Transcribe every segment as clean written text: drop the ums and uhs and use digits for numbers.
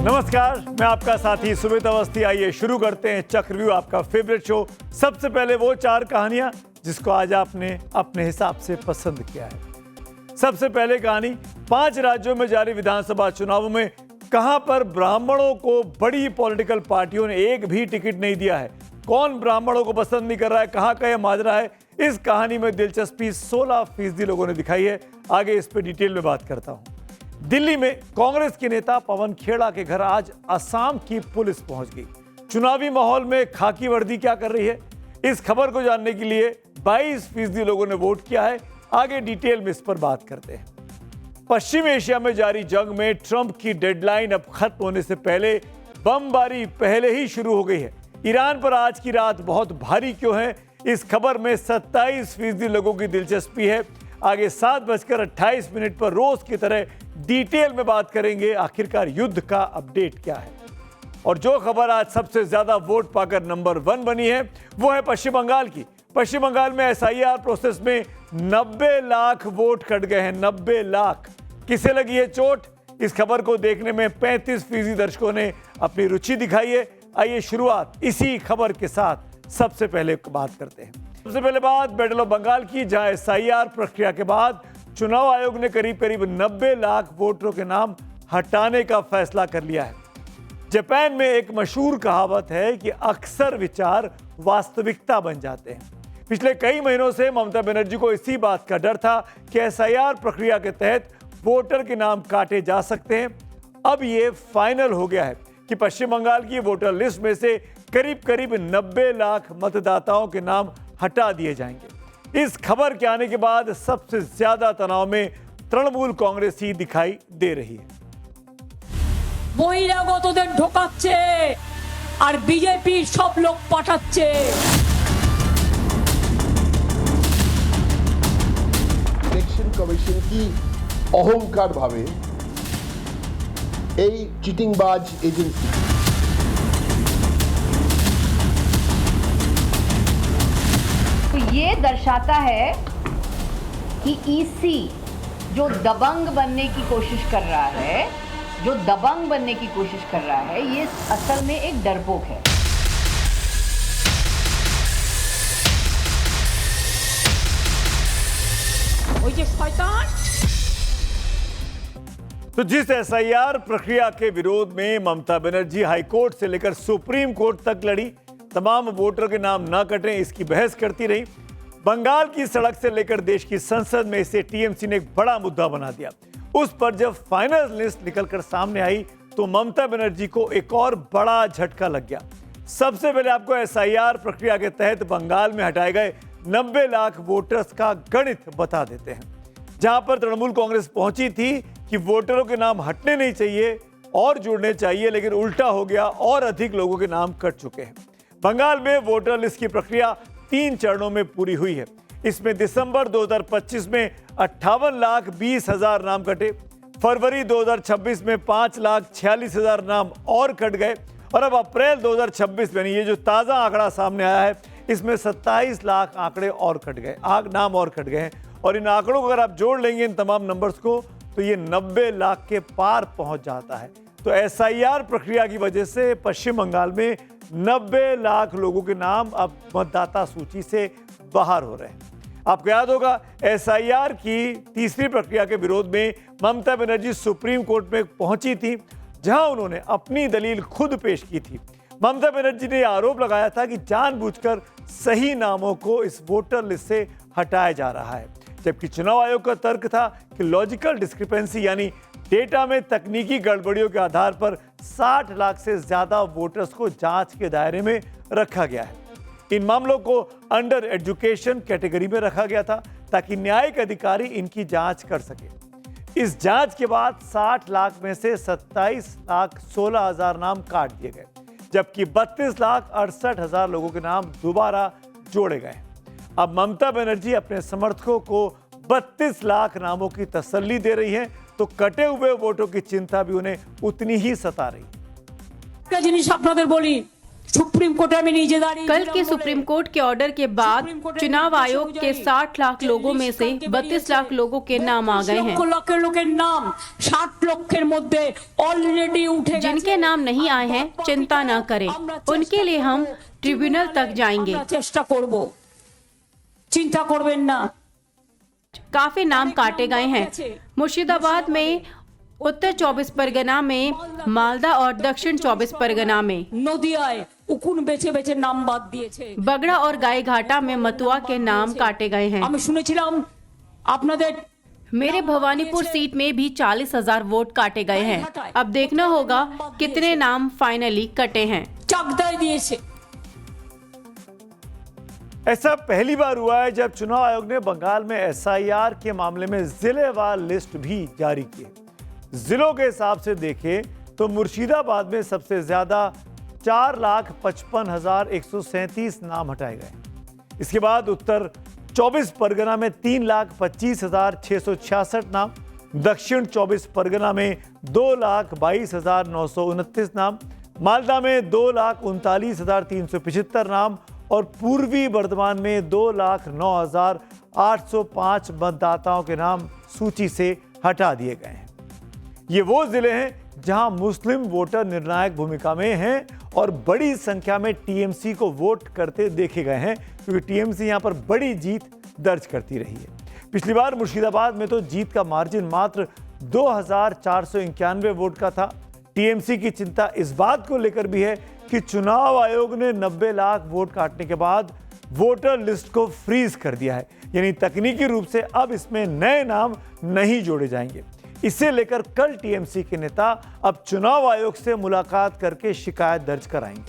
नमस्कार, मैं आपका साथी सुमित अवस्थी। आइए शुरू करते हैं चक्रव्यूह, आपका फेवरेट शो। सबसे पहले वो 4 कहानियां जिसको आज आपने अपने हिसाब से पसंद किया है। सबसे पहले कहानी, 5 राज्यों में जारी विधानसभा चुनावों में कहां पर ब्राह्मणों को बड़ी पॉलिटिकल पार्टियों ने एक भी टिकट नहीं दिया है। कौन ब्राह्मणों को पसंद नहीं कर रहा है, कहां का यह माजरा है, इस कहानी में दिलचस्पी 16% लोगों ने दिखाई है। आगे इस पर डिटेल में बात करता हूं। दिल्ली में कांग्रेस के नेता पवन खेड़ा के घर आज असम की पुलिस पहुंच गई। चुनावी माहौल में खाकी वर्दी क्या कर रही है, इस खबर को जानने के लिए 22% लोगों ने वोट किया है। आगे डिटेल में इस पर बात करते हैं। पश्चिम एशिया में जारी जंग में ट्रंप की डेडलाइन अब खत्म होने से पहले बमबारी पहले ही शुरू हो गई है। ईरान पर आज की रात बहुत भारी क्यों है, इस खबर में 27% लोगों की दिलचस्पी है। आगे 7:28 पर रोज की तरह डिटेल में बात करेंगे आखिरकार युद्ध का अपडेट क्या है। और जो खबर आज सबसे ज्यादा वोट पाकर नंबर 1 बनी है वो है पश्चिम बंगाल की। पश्चिम बंगाल में SIR प्रोसेस में 90 लाख वोट कट गए हैं। 90 लाख। किसे लगी है चोट, इस खबर को देखने में 35% दर्शकों ने अपनी रुचि दिखाई है। आइए शुरुआत इसी खबर के साथ सबसे पहले बात करते हैं। सबसे पहले बात बैटल ऑफ बंगाल की, जहां SIR प्रक्रिया के बाद चुनाव आयोग ने करीब 90 लाख वोटरों के नाम हटाने का फैसला कर लिया है। जापान में एक मशहूर कहावत है कि अक्सर विचार वास्तविकता बन जाते हैं। पिछले कई महीनों से ममता बनर्जी को इसी बात का डर था कि SIR प्रक्रिया के तहत वोटर के नाम काटे जा सकते हैं। अब ये फाइनल हो गया है कि पश्चिम बंगाल की वोटर लिस्ट में से करीब 90 लाख मतदाताओं के नाम हटा दिए जाएंगे। इस खबर के आने के बाद सबसे ज्यादा तनाव में तृणमूल कांग्रेस ही दिखाई दे रही है। বহিরাগতদের ঢোকাচ্ছে আর বিজেপি সব লোক পাঠাচ্ছে। ইলেকশন কমিশন কি অহংকার ভাবে এই চিটিংবাজ এজেন্সি तो ये दर्शाता है कि ईसी जो दबंग बनने की कोशिश कर रहा है, ये असल में एक डरपोक है। ওই যে শয়তান। तो जिस SIR प्रक्रिया के विरोध में ममता बनर्जी हाईकोर्ट से लेकर सुप्रीम कोर्ट तक लड़ी, तमाम वोटर के नाम न कटें इसकी बहस करती रही। बंगाल की सड़क से लेकर देश की संसद में इसे TMC ने एक बड़ा मुद्दा बना दिया। उस पर जब फाइनल लिस्ट निकलकर सामने आई तो ममता बनर्जी को एक और बड़ा झटका लग गया। सबसे पहले आपको SIR प्रक्रिया के तहत बंगाल में हटाए गए 90 लाख वोटर्स का गणित बता देते हैं। जहां पर तृणमूल कांग्रेस पहुंची थी कि वोटरों के नाम हटने नहीं चाहिए और जुड़ने चाहिए, लेकिन उल्टा हो गया और अधिक लोगों के नाम कट चुके हैं। बंगाल में वोटर लिस्ट की प्रक्रिया 3 चरणों में पूरी हुई है। इसमें दिसंबर 2025 में 58,20,000 नाम कटे, फरवरी 2026 में 5,46,000 नाम और कट गए, और अब अप्रैल 2026 में ये जो ताज़ा आंकड़ा सामने आया है इसमें 27 लाख आंकड़े और कट गए, नाम और कट गए हैं। और इन आंकड़ों को अगर आप जोड़ लेंगे इन तमाम नंबर्स को तो ये 90 लाख के पार पहुंच जाता है। तो SIR प्रक्रिया की वजह से पश्चिम बंगाल में 90 लाख लोगों के नाम अब मतदाता सूची से बाहर हो रहे हैं। आपको याद होगा SIR की तीसरी प्रक्रिया के विरोध में ममता बनर्जी सुप्रीम कोर्ट में पहुंची थी, जहां उन्होंने अपनी दलील खुद पेश की थी। ममता बनर्जी ने आरोप लगाया था कि जानबूझकर सही नामों को इस वोटर लिस्ट से हटाया जा रहा है, जबकि चुनाव आयोग का तर्क था कि लॉजिकल डिस्क्रिपेंसी यानी डेटा में तकनीकी गड़बड़ियों के आधार पर 60 लाख से ज्यादा वोटर्स को जांच के दायरे में रखा गया है। इन मामलों को अंडर एजुकेशन कैटेगरी में रखा गया था ताकि न्यायिक अधिकारी इनकी जांच कर सके। इस जांच के बाद 60 लाख में से 27,16,000 नाम काट दिए गए, जबकि 32,68,000 लोगों के नाम दोबारा जोड़े गए। अब ममता बनर्जी अपने समर्थकों को 32 लाख नामों की तसल्ली दे रही हैं, तो कटे हुए वोटों की चिंता भी उन्हें उतनी ही सता रही। একটা জিনিস আপনাদের বলি, सुप्रीम कोर्टे में नीचे दाঁড়িয়ে कल के सुप्रीम कोर्ट के ऑर्डर के बाद चुनाव आयोग के 60 लाख लोगों में से 32 लाख लोगों के नाम आ गए हैं। লক্ষ লোকের নাম 60 লক্ষের মধ্যে অলরেডি উঠে গেছে। जिनके नाम नहीं आए हैं चिंता न करें, उनके लिए हम ट्रिब्यूनल तक जाएंगे। আমরা চেষ্টা করব, চিন্তা করবেন না। काफी नाम काटे गए हैं। मुर्शिदाबाद में, उत्तर 24 परगना में, मालदा और दक्षिण 24 परगना में, নদিয়ায় উকুন বেছে বেছে নাম বাদ দিয়েছে। बगड़ा और गायघाटा में मथुआ के नाम काटे गए हैं। আমি শুনেছিলাম আপনাদের मेरे भवानीपुर सीट में भी 40,000 वोट काटे गए हैं। अब देखना होगा कितने नाम फाइनली कटे हैं। চাকদায় দিয়েছে। ऐसा पहली बार हुआ है जब चुनाव आयोग ने बंगाल में एसआईआर के मामले में जिलेवार लिस्ट भी जारी की है। जिलों के हिसाब से देखें तो मुर्शिदाबाद में सबसे ज्यादा 4,55,137 नाम हटाए गए। इसके बाद उत्तर 24 परगना में 3,25,666 नाम, दक्षिण 24 परगना में 2,22,929 नाम, मालदा में 2,39,375 नाम और पूर्वी बर्धमान में 2,09,805 मतदाताओं के नाम सूची से हटा दिए गए हैं। ये वो जिले हैं जहां मुस्लिम वोटर निर्णायक भूमिका में हैं और बड़ी संख्या में टीएमसी को वोट करते देखे गए हैं, क्योंकि टीएमसी यहां पर बड़ी जीत दर्ज करती रही है। पिछली बार मुर्शिदाबाद में तो जीत का मार्जिन मात्र 2,491 वोट का था। टीएमसी की चिंता इस बात को लेकर भी है कि चुनाव आयोग ने 90 लाख वोट काटने के बाद वोटर लिस्ट को फ्रीज कर दिया है, यानी तकनीकी रूप से अब इसमें नए नाम नहीं जोड़े जाएंगे। इसे लेकर कल टीएमसी के नेता अब चुनाव आयोग से मुलाकात करके शिकायत दर्ज कराएंगे।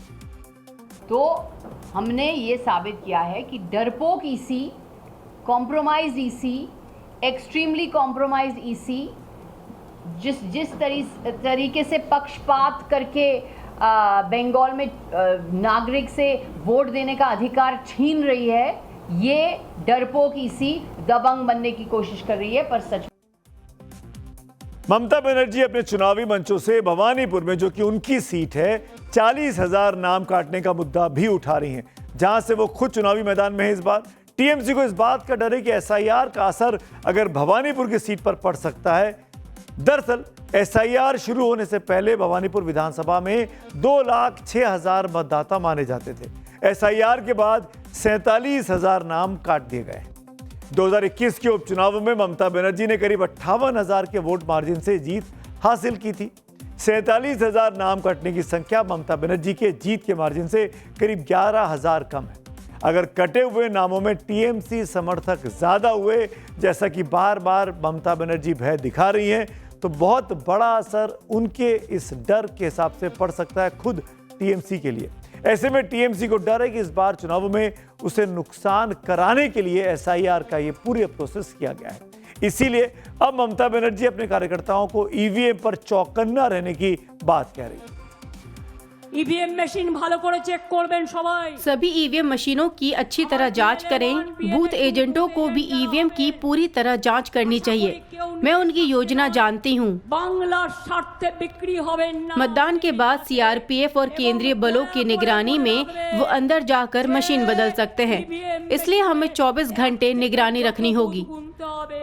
तो हमने ये साबित किया है कि डरपोक EC, compromise EC, extremely compromise EC जिस तरीके से पक्षपात करके बंगाल में नागरिक से वोट देने का अधिकार छीन रही है, ये डरपोक ईसी दबंग बनने की कोशिश कर रही है। पर सच ममता बनर्जी अपने चुनावी मंचों से भवानीपुर में, जो कि उनकी सीट है, 40,000 नाम काटने का मुद्दा भी उठा रही हैं, जहां से वो खुद चुनावी मैदान में है। इस बार टीएमसी को इस बात का डर है कि एसआईआर का असर अगर भवानीपुर की सीट पर पड़ सकता है। दरअसल एसआईआर शुरू होने से पहले भवानीपुर विधानसभा में 2,06,000 मतदाता माने जाते थे। एसआईआर के बाद 47,000 नाम काट दिए गए। 2021 के उपचुनाव में ममता बनर्जी ने करीब 58,000 के वोट मार्जिन से जीत हासिल की थी। 47,000 नाम कटने की संख्या ममता बनर्जी के जीत के मार्जिन से करीब 11,000 कम है। अगर कटे हुए नामों में टीएमसी समर्थक ज्यादा हुए, जैसा कि बार बार ममता बनर्जी भय दिखा रही हैं, तो बहुत बड़ा असर उनके इस डर के हिसाब से पड़ सकता है खुद टीएमसी के लिए। ऐसे में टीएमसी को डर है कि इस बार चुनाव में उसे नुकसान कराने के लिए एसआईआर का ये पूरा प्रोसेस किया गया है। इसीलिए अब ममता बनर्जी अपने कार्यकर्ताओं को ईवीएम पर चौकन्ना रहने की बात कह रही है। ईवीएम मशीन ভালো করে চেক করবেন সবাই। सभी ईवीएम मशीनों की अच्छी तरह जांच करें। बूथ एजेंटों को भी ईवीएम की पूरी तरह जांच करनी चाहिए। मैं उनकी योजना जानती हूँ। বাংলার স্বার্থে বিক্রি হবেন না। मतदान के बाद सीआरपीएफ और केंद्रीय बलों की निगरानी में वो अंदर जाकर मशीन बदल सकते हैं, इसलिए हमें 24 घंटे निगरानी रखनी होगी।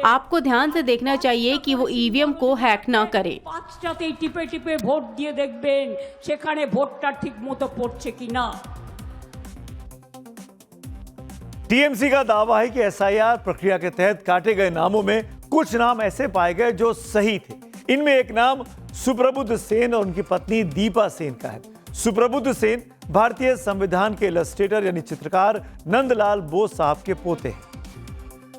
आपको ध्यान से देखना चाहिए कि वो ईवीएम को हैक ना करे। 5টাতেই টিপে টিপে ভোট দিয়ে দেখবেন সেখানে ভোটটা ঠিকমতো পড়ছে কিনা। टीएमसी का दावा है कि एसआईआर प्रक्रिया के तहत काटे गए नामों में कुछ नाम ऐसे पाए गए जो सही थे। इनमें एक नाम सुप्रबुद्ध सेन और उनकी पत्नी दीपा सेन का है। सुप्रबुद्ध सेन भारतीय संविधान के इलस्ट्रेटर यानी चित्रकार नंदलाल बोस साहब के पोते हैं।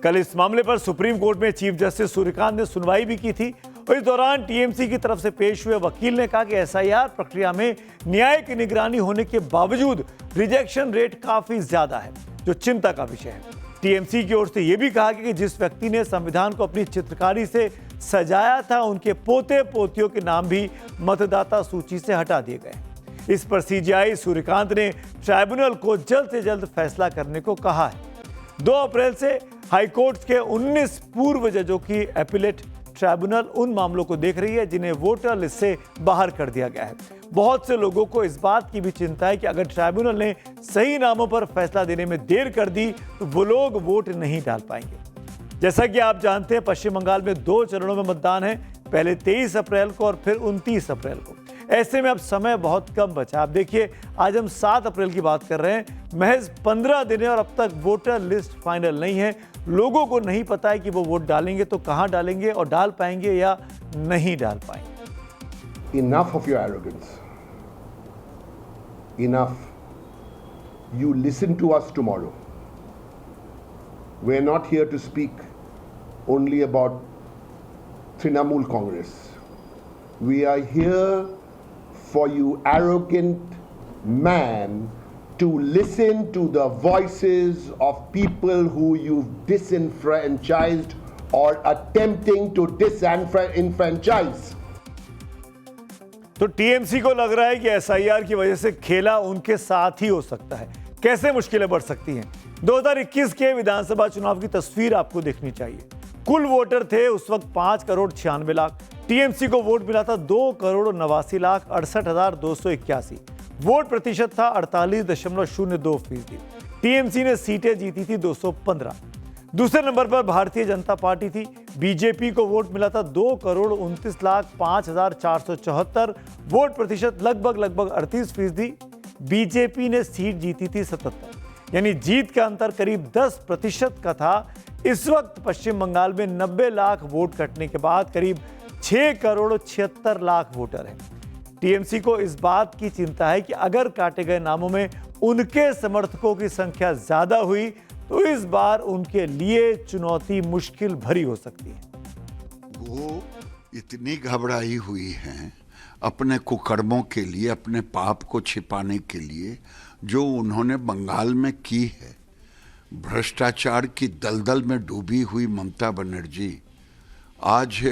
कल इस मामले पर सुप्रीम कोर्ट में चीफ जस्टिस सूर्यकांत ने सुनवाई भी की थी और इस दौरान टीएमसी की तरफ से पेश हुए वकील ने कहा कि एसआईआर प्रक्रिया में न्यायिक निगरानी होने के बावजूद रिजेक्शन रेट काफी ज्यादा है, जो चिंता का विषय है। टीएमसी की ओर से यह भी कहा कि जिस व्यक्ति ने संविधान को अपनी चित्रकारी से सजाया था, उनके पोते पोतियों के नाम भी मतदाता सूची से हटा दिए गए। इस पर सीजेआई सूर्यकांत ने ट्राइब्यूनल को जल्द से जल्द फैसला करने को कहा है। 2 अप्रैल से हाईकोर्ट के 19 पूर्व जजों की एपिलेट ट्राइब्यूनल उन मामलों को देख रही है जिन्हें वोटर लिस्ट से बाहर कर दिया गया है। बहुत से लोगों को इस बात की भी चिंता है कि अगर ट्राइब्यूनल ने सही नामों पर फैसला देने में देर कर दी तो वो लोग वोट नहीं डाल पाएंगे। जैसा कि आप जानते हैं, पश्चिम बंगाल में 2 चरणों में मतदान है, पहले 23 अप्रैल को और फिर 29 अप्रैल को। ऐसे में अब समय बहुत कम बचा। आप देखिए, आज हम 7 अप्रैल की बात कर रहे हैं, महज 15 दिन है और अब तक वोटर लिस्ट फाइनल नहीं है। लोगों को नहीं पता है कि वो वोट डालेंगे तो कहां डालेंगे और डाल पाएंगे या नहीं डाल पाएंगे। Enough of your arrogance. Enough. You listen to us tomorrow. We're not here to speak only about Trinamool Congress. We are here for you arrogant man to listen to the voices of people who you've disenfranchised or attempting to disenfranchise. तो TMC को लग रहा है कि SIR की वजह से खेला उनके साथ ही हो सकता है। कैसे मुश्किलें बढ़ सकती हैं? 2021 के विधानसभा चुनाव की तस्वीर आपको देखनी चाहिए। कुल वोटर थे उस वक्त 5,96,00,000। टीएमसी को वोट मिला था 2,68,68,281। वोट प्रतिशत था 48.02%। टीएमसी ने सीटें जीती थी 215। दूसरे नंबर पर भारतीय जनता पार्टी थी। बीजेपी को वोट मिला था 2,29,05,474। वोट प्रतिशत लगभग 38%। बीजेपी ने सीट जीती थी 77, यानी जीत का अंतर करीब 10% का था। इस वक्त पश्चिम बंगाल में 90 लाख वोट कटने के बाद करीब 6,76,00,000 वोटर हैं। टीएमसी को इस बात की चिंता है कि अगर काटे गए नामों में उनके समर्थकों की संख्या ज्यादा हुई तो इस बार उनके लिए चुनौती मुश्किल भरी हो सकती है। वो इतनी घबराई हुई हैं अपने कुकर्मों के लिए, अपने पाप को छिपाने के लिए जो उन्होंने बंगाल में की है। भ्रष्टाचार की दलदल में डूबी हुई ममता बनर्जी आज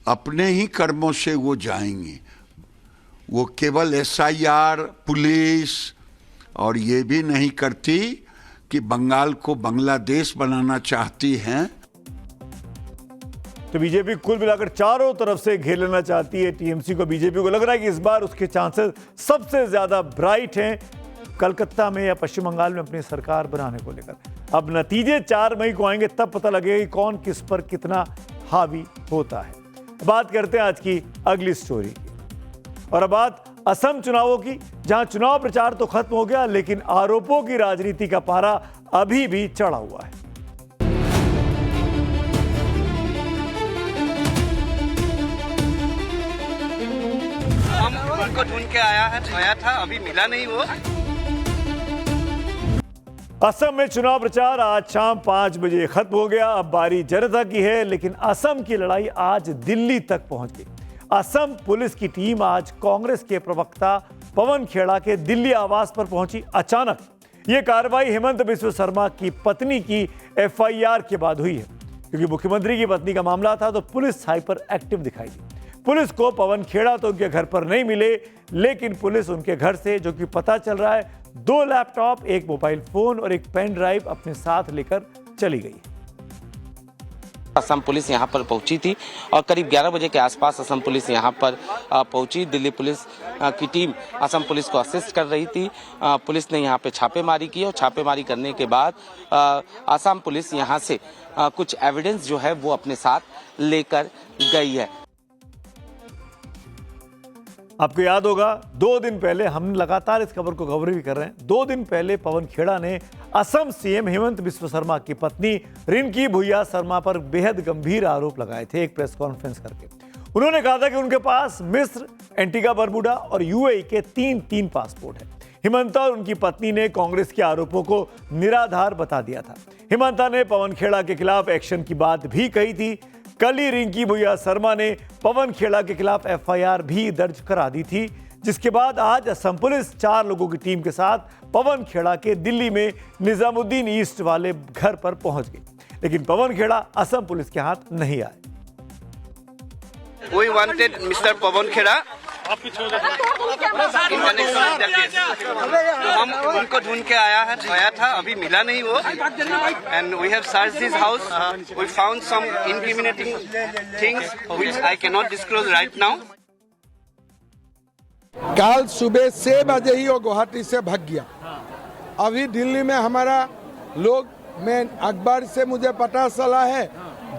अपने ही कर्मों से वो जाएंगी। वो केवल एसआईआर, पुलिस और ये भी नहीं करती कि बंगाल को बांग्लादेश बनाना चाहती हैं। तो बीजेपी कुल मिलाकर चारों तरफ से घेर लेना चाहती है टीएमसी को। बीजेपी को लग रहा है कि इस बार उसके चांसेस सबसे ज्यादा ब्राइट हैं कलकत्ता में या पश्चिम बंगाल में अपनी सरकार बनाने को लेकर। अब नतीजे 4 मई को आएंगे, तब पता लगेगा कि कौन किस पर कितना हावी होता है। बात करते हैं आज की अगली स्टोरी की, और अब बात असम चुनावों की, जहां चुनाव प्रचार तो खत्म हो गया लेकिन आरोपों की राजनीति का पारा अभी भी चढ़ा हुआ है। हम उनको ढूंढ के आया था, अभी मिला नहीं वो। असम में चुनाव प्रचार आज शाम 5 बजे खत्म हो गया। अब बारी जनता की है, लेकिन असम की लड़ाई आज दिल्ली तक पहुंच गई। असम पुलिस की टीम आज कांग्रेस के प्रवक्ता पवन खेड़ा के दिल्ली आवास पर पहुंची। अचानक यह कार्रवाई हेमंत बिस्व शर्मा की पत्नी की एफआईआर के बाद हुई है, क्योंकि मुख्यमंत्री की पत्नी का मामला था तो पुलिस हाइपर एक्टिव दिखाई दी। पुलिस को पवन खेड़ा तो उनके घर पर नहीं मिले, लेकिन पुलिस उनके घर से, जो कि पता चल रहा है, 2 लैपटॉप, 1 मोबाइल फोन और 1 पेन ड्राइव अपने साथ लेकर चली गई। असम पुलिस यहां पर पहुंची थी और करीब 11 बजे के आसपास असम पुलिस यहां पर पहुंची। दिल्ली पुलिस की टीम असम पुलिस को असिस्ट कर रही थी। पुलिस ने यहां पे छापेमारी की और छापेमारी करने के बाद असम पुलिस यहां से कुछ एविडेंस जो है वो अपने साथ लेकर गई है। आपको याद होगा 2 दिन पहले, हम लगातार इस खबर को कवर भी कर रहे हैं, 2 दिन पहले पवन खेड़ा ने असम सीएम हेमंत बिस्व शर्मा की पत्नी रिंकी भुइया शर्मा पर बेहद गंभीर आरोप लगाए थे एक प्रेस कॉन्फ्रेंस करके। उन्होंने कहा था कि उनके पास मिस्र, एंटीगा बरबुडा और यूएई के 3 पासपोर्ट हैं। हिमंता और उनकी पत्नी ने कांग्रेस के आरोपों को निराधार बता दिया था। हिमंता ने पवन खेड़ा के खिलाफ एक्शन की बात भी कही थी। कल ही रिंकी भुइया शर्मा ने पवन खेड़ा के खिलाफ एफआईआर भी दर्ज करा दी थी, जिसके बाद आज असम पुलिस 4 लोगों की टीम के साथ पवन खेड़ा के दिल्ली में निजामुद्दीन ईस्ट वाले घर पर पहुंच गई। लेकिन पवन खेड़ा असम पुलिस के हाथ नहीं आए। We wanted Mr. Pawan Kheda हम उनको ढूंढ के आया था, अभी मिला नहीं वो। And we have search this house, we found some incriminating things which I can not disclose right now. कल सुबह 6 बजे ही वो गुवाहाटी से भाग गया। अभी दिल्ली में हमारा लोग, मैं अखबार से मुझे पता चला है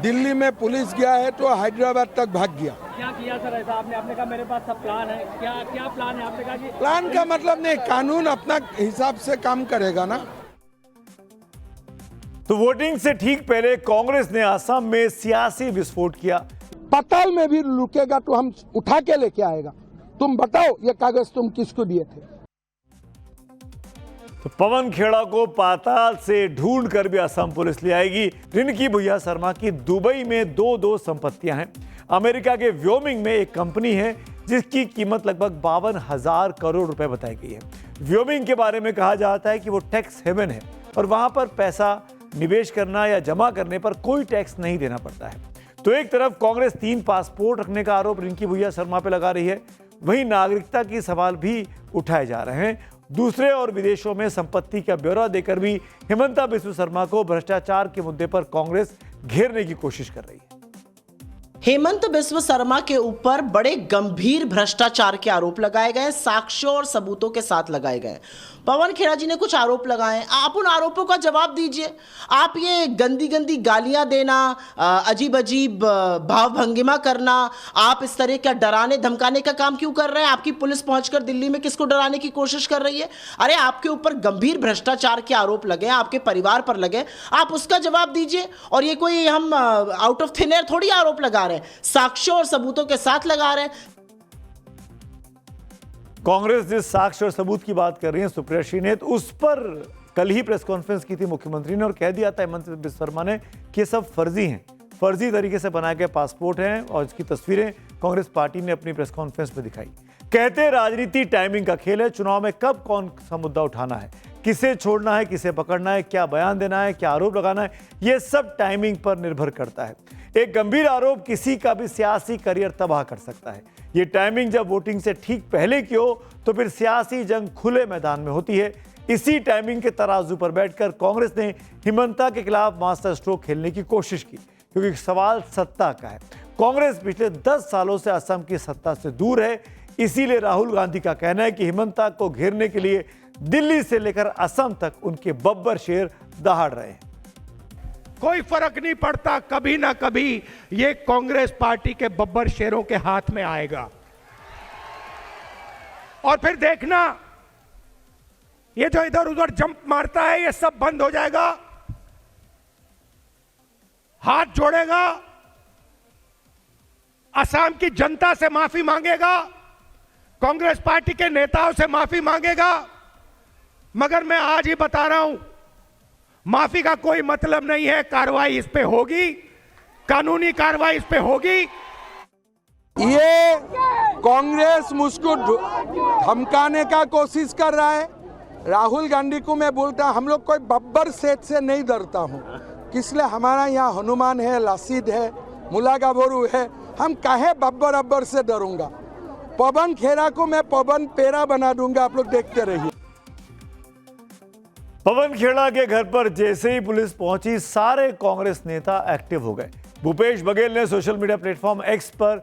दिल्ली में पुलिस गया है तो हैदराबाद तक भाग गया। क्या किया सर ऐसा? आपने कहा मेरे पास सब प्लान है, क्या प्लान है? आपने कहा कि प्लान का मतलब नहीं, कानून अपना हिसाब से काम करेगा ना। तो वोटिंग से ठीक पहले कांग्रेस ने असम में सियासी विस्फोट किया। पताल में भी रुकेगा तो हम उठा के लेके आएगा। तुम बताओ ये कागज तुम किसको दिए थे? तो पवन खेड़ा को पाताल से ढूंढ कर भी असम पुलिस ले आएगी। रिंकी भुइया शर्मा की दुबई में दो संपत्तियां हैं। अमेरिका के व्योमिंग में एक कंपनी है जिसकी कीमत लगभग 52,000 करोड़ रुपए बताई गई है। व्योमिंग के बारे में कहा जाता है कि वो टैक्स हेवन है और वहां पर पैसा निवेश करना या जमा करने पर कोई टैक्स नहीं देना पड़ता है। तो एक तरफ कांग्रेस 3 पासपोर्ट रखने का आरोप रिंकी भुइया शर्मा पे लगा रही है, वहीं नागरिकता की सवाल भी उठाए जा रहे हैं। दूसरे और विदेशों में संपत्ति का ब्यौरा देकर भी हिमंता बिस्व शर्मा को भ्रष्टाचार के मुद्दे पर कांग्रेस घेरने की कोशिश कर रही है। हेमंत बिस्व शर्मा के ऊपर बड़े गंभीर भ्रष्टाचार के आरोप लगाए गए, साक्ष्यों और सबूतों के साथ लगाए गए। पवन खेड़ा जी ने कुछ आरोप लगाए, आप उन आरोपों का जवाब दीजिए। आप ये गंदी गंदी गालियां देना, अजीब अजीब भाव भंगिमा करना, आप इस तरह का डराने धमकाने का काम क्यों कर रहे हैं? आपकी पुलिस पहुंचकर दिल्ली में किसको डराने की कोशिश कर रही है? अरे आपके ऊपर गंभीर भ्रष्टाचार के आरोप लगे, आपके परिवार पर लगे, आप उसका जवाब दीजिए। और ये कोई हम आउट ऑफ थिन एयर थोड़ी आरोप लगा रहे हैं, साक्ष्यों और सबूतों के साथ लगा रहे हैं। कांग्रेस जिस साक्ष्य और सबूत की बात कर रही है सुप्रिया श्री ने, तो उस पर कल ही प्रेस कॉन्फ्रेंस की थी मुख्यमंत्री ने और कह दिया था हेमंत बिस्व शर्मा ने कि ये सब फर्जी हैं, फर्जी तरीके से बनाए गए पासपोर्ट हैं और इसकी तस्वीरें कांग्रेस पार्टी ने अपनी प्रेस कॉन्फ्रेंस में दिखाई। कहते राजनीति टाइमिंग का खेल है, चुनाव में कब कौन सा मुद्दा उठाना है, किसे छोड़ना है, किसे पकड़ना है, क्या बयान देना है, क्या आरोप लगाना है, यह सब टाइमिंग पर निर्भर करता है। एक गंभीर आरोप किसी का भी सियासी करियर तबाह कर सकता है। ये टाइमिंग जब वोटिंग से ठीक पहले की हो तो फिर सियासी जंग खुले मैदान में होती है। इसी टाइमिंग के तराजू पर बैठकर कांग्रेस ने हिमंता के खिलाफ मास्टर स्ट्रोक खेलने की कोशिश की, क्योंकि सवाल सत्ता का है। कांग्रेस पिछले 10 सालों से असम की सत्ता से दूर है, इसीलिए राहुल गांधी का कहना है कि हिमंता को घेरने के लिए दिल्ली से लेकर असम तक उनके बब्बर शेर दहाड़ रहे हैं। कोई फर्क नहीं पड़ता, कभी ना कभी ये कांग्रेस पार्टी के बब्बर शेरों के हाथ में आएगा और फिर देखना ये जो इधर उधर जंप मारता है ये सब बंद हो जाएगा। हाथ जोड़ेगा, असम की जनता से माफी मांगेगा, कांग्रेस पार्टी के नेताओं से माफी मांगेगा। मगर मैं आज ही बता रहा हूं, माफी का कोई मतलब नहीं है, कार्रवाई इस पे होगी, कानूनी कार्रवाई इस पे होगी। ये कांग्रेस मुझको धमकाने का कोशिश कर रहा है। राहुल गांधी को मैं बोलता हम लोग कोई बब्बर सेठ से नहीं डरता हूं, इसलिए हमारा यहाँ हनुमान है, लासीद है, मुला गाभरू है, हम काहे बब्बर अब्बर से डरूंगा। पवन खेड़ा को मैं पवन पेरा बना दूंगा, आप लोग देखते रहिए। पवन खेड़ा के घर पर जैसे ही पुलिस पहुंची सारे कांग्रेस नेता एक्टिव हो गए। भूपेश बघेल ने सोशल मीडिया प्लेटफॉर्म एक्स पर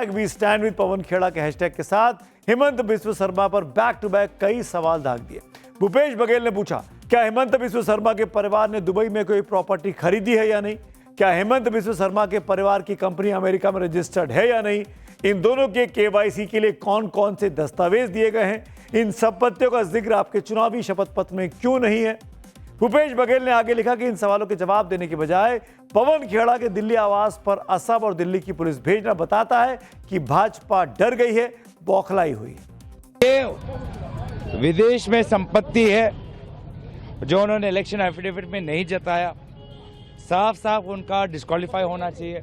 #we stand with Pawan Khera के हैशटैग के साथ हिमंत बिस्व शर्मा पर बैक टू बैक कई सवाल दाग दिए। भूपेश बघेल ने पूछा, क्या हिमंत बिस्व शर्मा के परिवार ने दुबई में कोई प्रॉपर्टी खरीदी है या नहीं? क्या हेमंत बिस्व शर्मा के परिवार की कंपनी अमेरिका में रजिस्टर्ड है या नहीं? इन दोनों के KYC के लिए कौन कौन से दस्तावेज दिए गए हैं? इन संपत्तियों का जिक्र आपके चुनावी शपथ पत्र में क्यों नहीं है? भूपेश बघेल ने आगे लिखा कि इन सवालों के जवाब देने के बजाय पवन खेड़ा के दिल्ली आवास पर असम और दिल्ली की पुलिस भेजना बताता है कि भाजपा डर गई है, बौखलाई हुई है। ये विदेश में संपत्ति है जो उन्होंने इलेक्शन एफिडेविट में नहीं जताया, साफ साफ उनका डिस्क्वालीफाई होना चाहिए।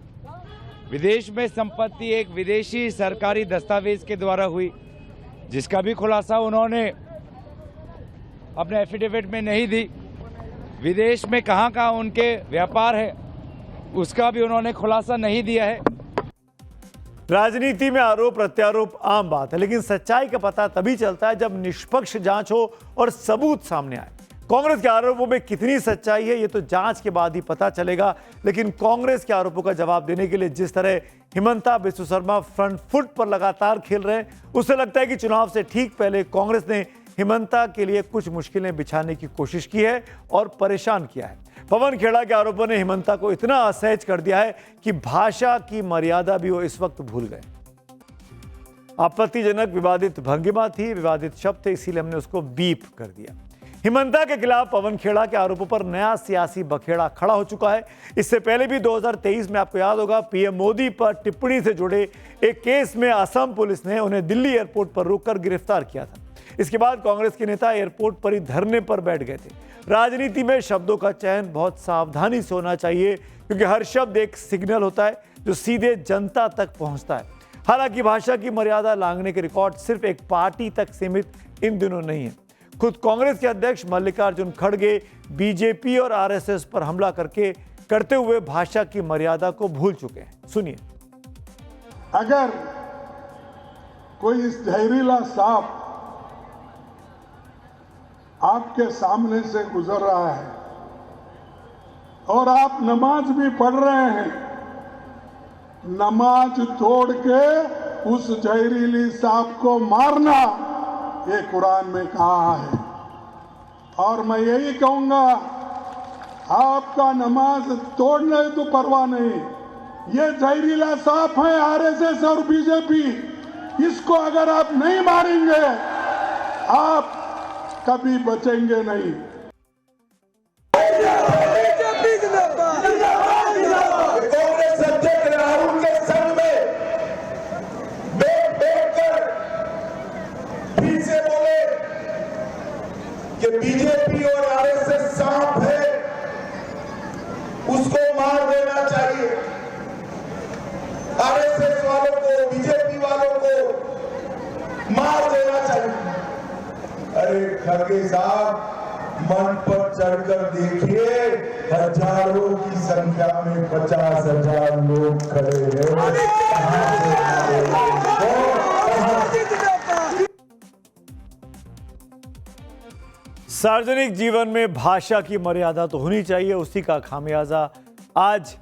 विदेश में संपत्ति एक विदेशी सरकारी दस्तावेज के द्वारा हुई, जिसका भी खुलासा उन्होंने अपने एफिडेविट में नहीं दी। विदेश में कहां कहां उनके व्यापार है उसका भी उन्होंने खुलासा नहीं दिया है। राजनीति में आरोप प्रत्यारोप आम बात है, लेकिन सच्चाई का पता तभी चलता है जब निष्पक्ष जांच हो और सबूत सामने आए। कांग्रेस के आरोपों में कितनी सच्चाई है ये तो जांच के बाद ही पता चलेगा, लेकिन कांग्रेस के आरोपों का जवाब देने के लिए जिस तरह हिमंता बिस्व शर्मा फ्रंट फुट पर लगातार खेल रहे हैं, उससे लगता है कि चुनाव से ठीक पहले कांग्रेस ने हिमंता के लिए कुछ मुश्किलें बिछाने की कोशिश की है और परेशान किया है। पवन खेड़ा के आरोपों ने हिमंता को इतना असहज कर दिया है कि भाषा की मर्यादा भी वो इस वक्त भूल गए। आपत्तिजनक विवादित भंगिमा थी, विवादित शब्द थे, इसीलिए हमने उसको बीप कर दिया। हिमंता के खिलाफ पवन खेड़ा के आरोपों पर नया सियासी बखेड़ा खड़ा हो चुका है। इससे पहले भी 2023 में आपको याद होगा पीएम मोदी पर टिप्पणी से जुड़े एक केस में असम पुलिस ने उन्हें दिल्ली एयरपोर्ट पर रोककर गिरफ्तार किया था। इसके बाद कांग्रेस के नेता एयरपोर्ट पर ही धरने पर बैठ गए थे। राजनीति में शब्दों का चयन बहुत सावधानी से होना चाहिए, क्योंकि हर शब्द एक सिग्नल होता है जो सीधे जनता तक पहुंचता है। हालांकि भाषा की मर्यादा लांघने के रिकॉर्ड सिर्फ एक पार्टी तक सीमित इन दिनों नहीं है। खुद कांग्रेस के अध्यक्ष मल्लिकार्जुन खड़गे बीजेपी और आरएसएस पर हमला करते हुए भाषा की मर्यादा को भूल चुके हैं। सुनिए। अगर कोई इस जहरीला सांप आपके सामने से गुजर रहा है और आप नमाज भी पढ़ रहे हैं, नमाज तोड़ के उस जहरीली सांप को मारना, ये कुरान में कहा है। और मैं यही कहूंगा, आपका नमाज तोड़ने तो परवाह नहीं, ये जहरीला सांप है आरएसएस और बीजेपी, इसको अगर आप नहीं मारेंगे आप कभी बचेंगे नहीं। कांग्रेस अध्यक्ष राहुल के संग में बैठकर फिर से बोले कि बीजेपी और आरएसएस सांप है, उसको मार देना चाहिए। आरएसएस वालों को, बीजेपी वालों को मार देना चाहिए। अरे खड़गे साहब, मन पर चढ़कर देखिए, हजारों की संख्या में 50,000 लोग खड़े हैं। सार्वजनिक जीवन में भाषा की मर्यादा तो होनी चाहिए, उसी का खामियाजा आज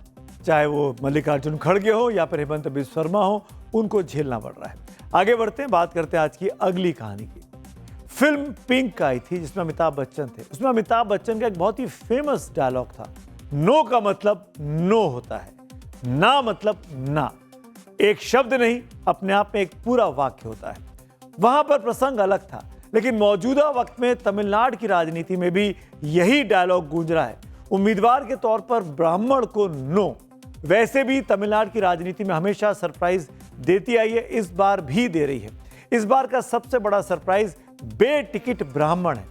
चाहे वो मल्लिकार्जुन खड़गे हो या फिर हिमंता बिस्व शर्मा हो, उनको झेलना पड़ रहा है। आगे बढ़ते हैं, बात करते हैं आज की अगली कहानी की। फिल्म पिंक आई थी जिसमें अमिताभ बच्चन थे। उसमें अमिताभ बच्चन का एक बहुत ही फेमस डायलॉग था, नो का मतलब नो होता है, ना मतलब ना। एक शब्द नहीं, अपने आप में एक पूरा वाक्य होता है। वहां पर प्रसंग अलग था, लेकिन मौजूदा वक्त में तमिलनाडु की राजनीति में भी यही डायलॉग गूंज रहा है। उम्मीदवार के तौर पर ब्राह्मण को नो। वैसे भी तमिलनाडु की राजनीति में हमेशा सरप्राइज देती आई है, इस बार भी दे रही है। इस बार का सबसे बड़ा सरप्राइज बेटिकट ब्राह्मण है।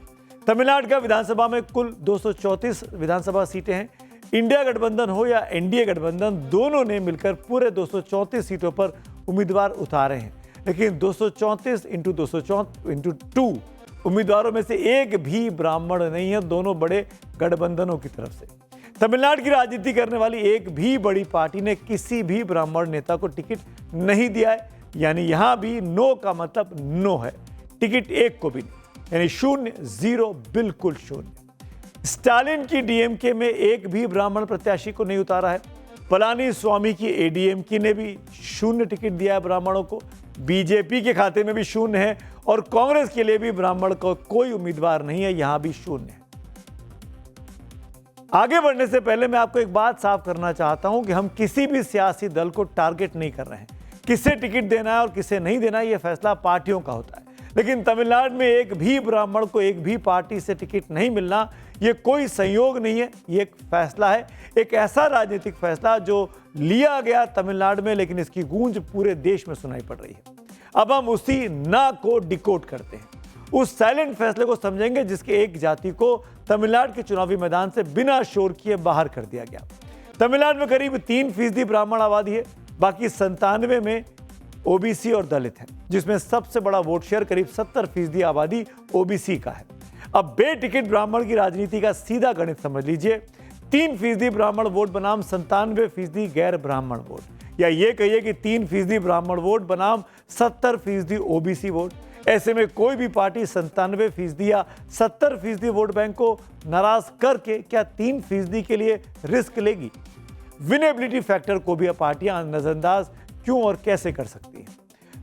तमिलनाडु का विधानसभा में कुल 234 विधानसभा सीटें हैं। इंडिया गठबंधन हो या एनडीए गठबंधन, दोनों ने मिलकर पूरे 234 सीटों पर उम्मीदवार उतारे हैं। लेकिन 234 इंटू 2 उम्मीदवारों में से एक भी ब्राह्मण नहीं है, दोनों बड़े गठबंधनों की तरफ से। तमिलनाडु की राजनीति करने वाली एक भी बड़ी पार्टी ने किसी भी ब्राह्मण नेता को टिकट नहीं दिया है, यानी यहां भी नो का मतलब नो है। टिकट एक को भी नहीं, यानी 0, 0, बिल्कुल 0। स्टालिन की डीएमके में एक भी ब्राह्मण प्रत्याशी को नहीं उतारा है। पलानी स्वामी की एडीएमके ने भी 0 टिकट दिया है ब्राह्मणों को। बीजेपी के खाते में भी 0 है और कांग्रेस के लिए भी ब्राह्मण को कोई उम्मीदवार नहीं है, यहां भी 0 है। आगे बढ़ने से पहले मैं आपको एक बात साफ करना चाहता हूं कि हम किसी भी सियासी दल को टारगेट नहीं कर रहे हैं। किसे टिकट देना है और किसे नहीं देना है, यह फैसला पार्टियों का होता है। लेकिन तमिलनाडु में एक भी ब्राह्मण को एक भी पार्टी से टिकट नहीं मिलना, यह कोई संयोग नहीं है, यह एक फैसला है, एक ऐसा राजनीतिक फैसला जो लिया गया तमिलनाडु में, लेकिन इसकी गूंज पूरे देश में सुनाई पड़ रही है। अब हम उसी ना को डिकोड करते हैं, उस साइलेंट फैसले को समझेंगे जिसके एक जाति को तमिलनाडु के चुनावी मैदान से बिना शोर किए बाहर कर दिया गया। तमिलनाडु में करीब 3% ब्राह्मण आबादी है, बाकी 97 में ओबीसी और दलित हैं, जिसमें सबसे बड़ा वोट शेयर करीब 70% आबादी ओबीसी का है। अब बेटिकट ब्राह्मण की राजनीति का सीधा गणित समझ लीजिए। 3% ब्राह्मण वोट बनाम 97% गैर ब्राह्मण वोट, या ये कहिए कि 3% ब्राह्मण वोट बनाम 70% ओबीसी वोट। ऐसे में कोई भी पार्टी 97% या 70% वोट बैंक को नाराज करके क्या 3% के लिए रिस्क लेगी? विनेबिलिटी फैक्टर को भी पार्टियां नजरअंदाज क्यों और कैसे कर सकती हैं?